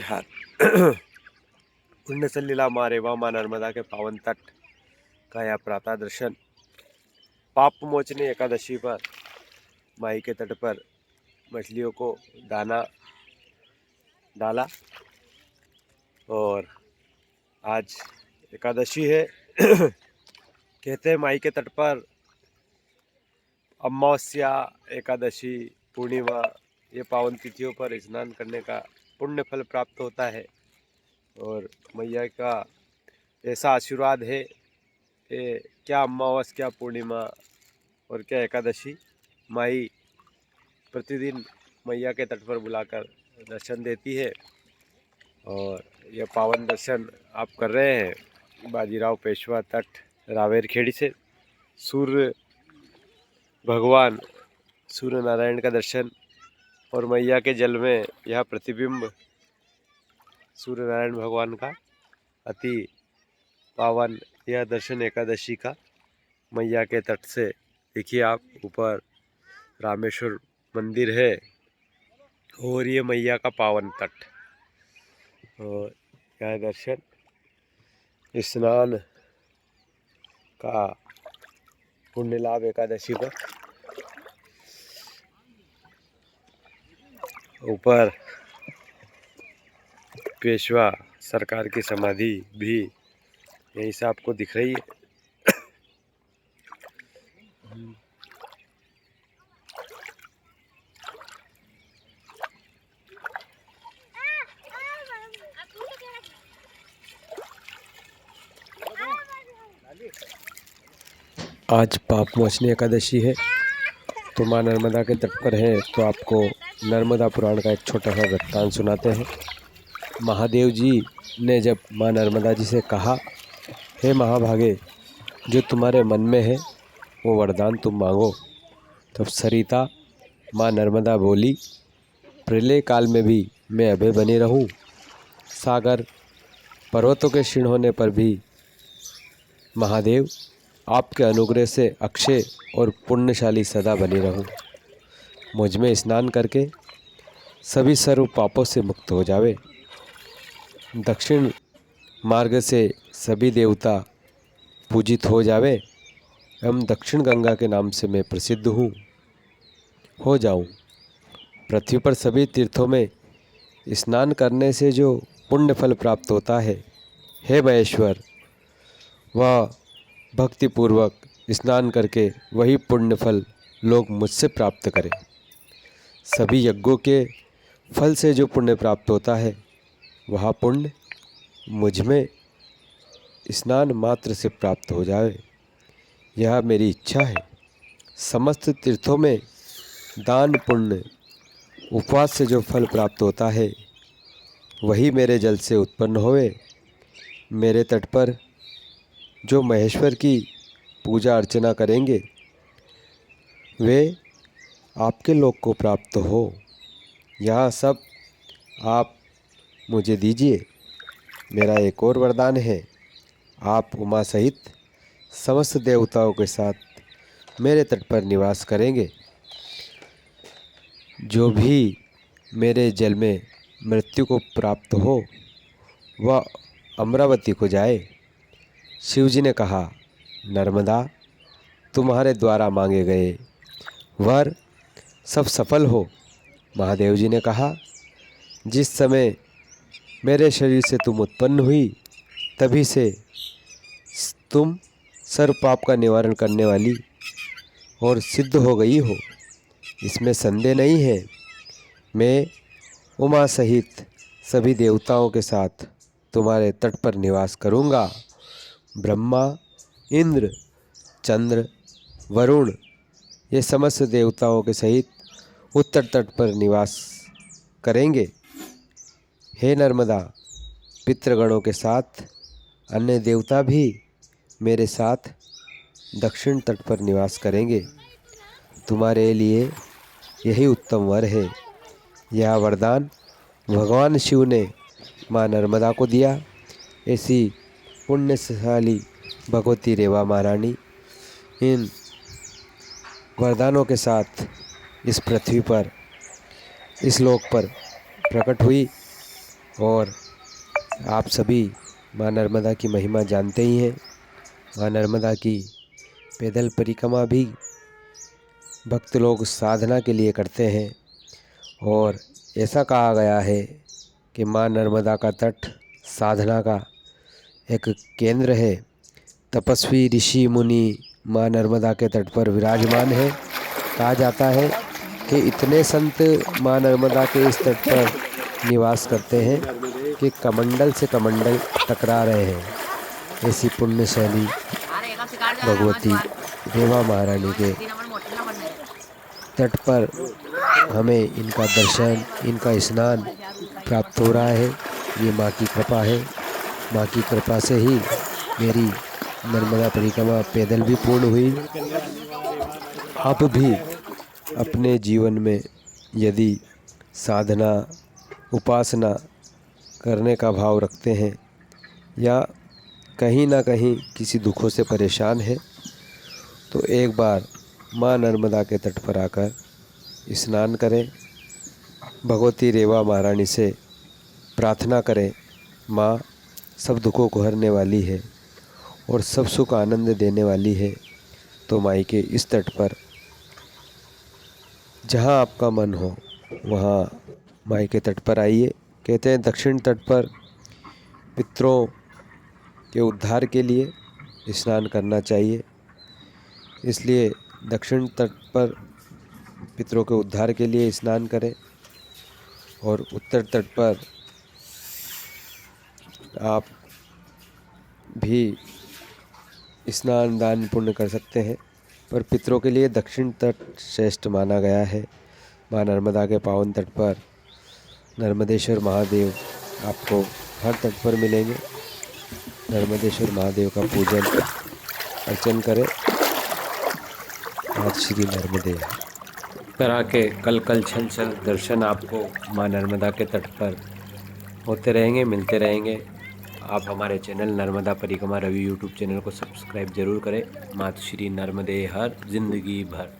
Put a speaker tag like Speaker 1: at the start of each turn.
Speaker 1: हाथ पुण्य सलीला माँ रेवा माँ नर्मदा के पावन तट का यह प्रातः दर्शन पाप मोचनी एकादशी पर माई के तट पर मछलियों को दाना डाला और आज एकादशी है। कहते हैं माई के तट पर अमावस्या, एकादशी, पूर्णिमा ये पावन तिथियों पर स्नान करने का पुण्य फल प्राप्त होता है और मैया का ऐसा आशीर्वाद है कि क्या अमावस्या, क्या पूर्णिमा और क्या एकादशी, माई प्रतिदिन मैया के तट पर बुलाकर दर्शन देती है। और यह पावन दर्शन आप कर रहे हैं बाजीराव पेशवा तट रावेरखेड़ी से। सूर्य भगवान सूर्य नारायण का दर्शन और मैया के जल में यह प्रतिबिंब सूर्य नारायण भगवान का अति पावन यह दर्शन एकादशी का मैया के तट से। देखिए आप ऊपर रामेश्वर मंदिर है और ये मैया का पावन तट और यह दर्शन स्नान का पुण्य लाभ एकादशी पर। ऊपर पेशवा सरकार की समाधि भी यहीं से आपको दिख रही है। आज पाप मोचनी एकादशी है तो माँ नर्मदा के तट पर है तो आपको नर्मदा पुराण का एक छोटा सा वृत्तांत सुनाते हैं। महादेव जी ने जब माँ नर्मदा जी से कहा, हे महाभागे, जो तुम्हारे मन में है वो वरदान तुम मांगो, तब सरिता माँ नर्मदा बोली, प्रलय काल में भी मैं अभय बनी रहूं, सागर पर्वतों के क्षीण होने पर भी महादेव आपके अनुग्रह से अक्षय और पुण्यशाली सदा बनी रहूं, मुझ में स्नान करके सभी सर्व पापों से मुक्त हो जावे, दक्षिण मार्ग से सभी देवता पूजित हो जावे एवं दक्षिण गंगा के नाम से मैं प्रसिद्ध हो जाऊं, पृथ्वी पर सभी तीर्थों में स्नान करने से जो पुण्य फल प्राप्त होता है, हे महेश्वर, वह भक्तिपूर्वक स्नान करके वही पुण्य फल लोग मुझसे प्राप्त करें। सभी यज्ञों के फल से जो पुण्य प्राप्त होता है वह पुण्य मुझ में स्नान मात्र से प्राप्त हो जाए, यह मेरी इच्छा है। समस्त तीर्थों में दान पुण्य उपवास से जो फल प्राप्त होता है वही मेरे जल से उत्पन्न होवे। मेरे तट पर जो महेश्वर की पूजा अर्चना करेंगे वे आपके लोक को प्राप्त हो। यह सब आप मुझे दीजिए। मेरा एक और वरदान है, आप उमा सहित समस्त देवताओं के साथ मेरे तट पर निवास करेंगे। जो भी मेरे जल में मृत्यु को प्राप्त हो वह अमरावती को जाए। शिवजी ने कहा, नर्मदा, तुम्हारे द्वारा मांगे गए वर सब सफल हो। महादेव जी ने कहा, जिस समय मेरे शरीर से तुम उत्पन्न हुई तभी से तुम सर्व पाप का निवारण करने वाली और सिद्ध हो गई हो, इसमें संदेह नहीं है। मैं उमा सहित सभी देवताओं के साथ तुम्हारे तट पर निवास करूँगा। ब्रह्मा, इंद्र, चंद्र, वरुण ये समस्त देवताओं के सहित उत्तर तट पर निवास करेंगे। हे नर्मदा, पितृगणों के साथ अन्य देवता भी मेरे साथ दक्षिण तट पर निवास करेंगे। तुम्हारे लिए यही उत्तम वर है। यह वरदान भगवान शिव ने माँ नर्मदा को दिया। ऐसी पुण्यशाली भगवती रेवा महारानी इन वरदानों के साथ इस पृथ्वी पर, इस लोक पर प्रकट हुई और आप सभी माँ नर्मदा की महिमा जानते ही हैं। माँ नर्मदा की पैदल परिक्रमा भी भक्त लोग साधना के लिए करते हैं और ऐसा कहा गया है कि माँ नर्मदा का तट साधना का एक केंद्र है। तपस्वी ऋषि मुनि माँ नर्मदा के तट पर विराजमान है। कहा जाता है कि इतने संत माँ नर्मदा के इस तट पर निवास करते हैं कि कमंडल से कमंडल टकरा रहे हैं। ऐसी पुण्यशैली भगवती रेवा महारानी के तट पर हमें इनका दर्शन, इनका स्नान प्राप्त हो रहा है। ये माँ की कृपा है। माँ की कृपा से ही मेरी नर्मदा परिक्रमा पैदल भी पूर्ण हुई। आप भी अपने जीवन में यदि साधना, उपासना करने का भाव रखते हैं या कहीं ना कहीं किसी दुखों से परेशान हैं, तो एक बार माँ नर्मदा के तट पर आकर स्नान करें। भगवती रेवा महारानी से प्रार्थना करें। माँ सब दुखों को हरने वाली है और सब सुख आनंद देने वाली है। तो माई के इस तट पर जहाँ आपका मन हो वहाँ माई के तट पर आइए। कहते हैं दक्षिण तट पर पितरों के उद्धार के लिए स्नान करना चाहिए। इसलिए दक्षिण तट पर पितरों के उद्धार के लिए स्नान करें और उत्तर तट पर आप भी स्नान दान पुण्य कर सकते हैं, पर पितरों के लिए दक्षिण तट श्रेष्ठ माना गया है। माँ नर्मदा के पावन तट पर नर्मदेश्वर महादेव आपको हर तट पर मिलेंगे। नर्मदेश्वर महादेव का पूजन अर्चन करें। आज श्री नर्मदे। तरह के कल छल छल दर्शन आपको माँ नर्मदा के तट पर होते रहेंगे, मिलते रहेंगे। आप हमारे चैनल नर्मदा परिक्रमा रवि यूट्यूब चैनल को सब्सक्राइब जरूर करें। माता श्री नर्मदे हर जिंदगी भर।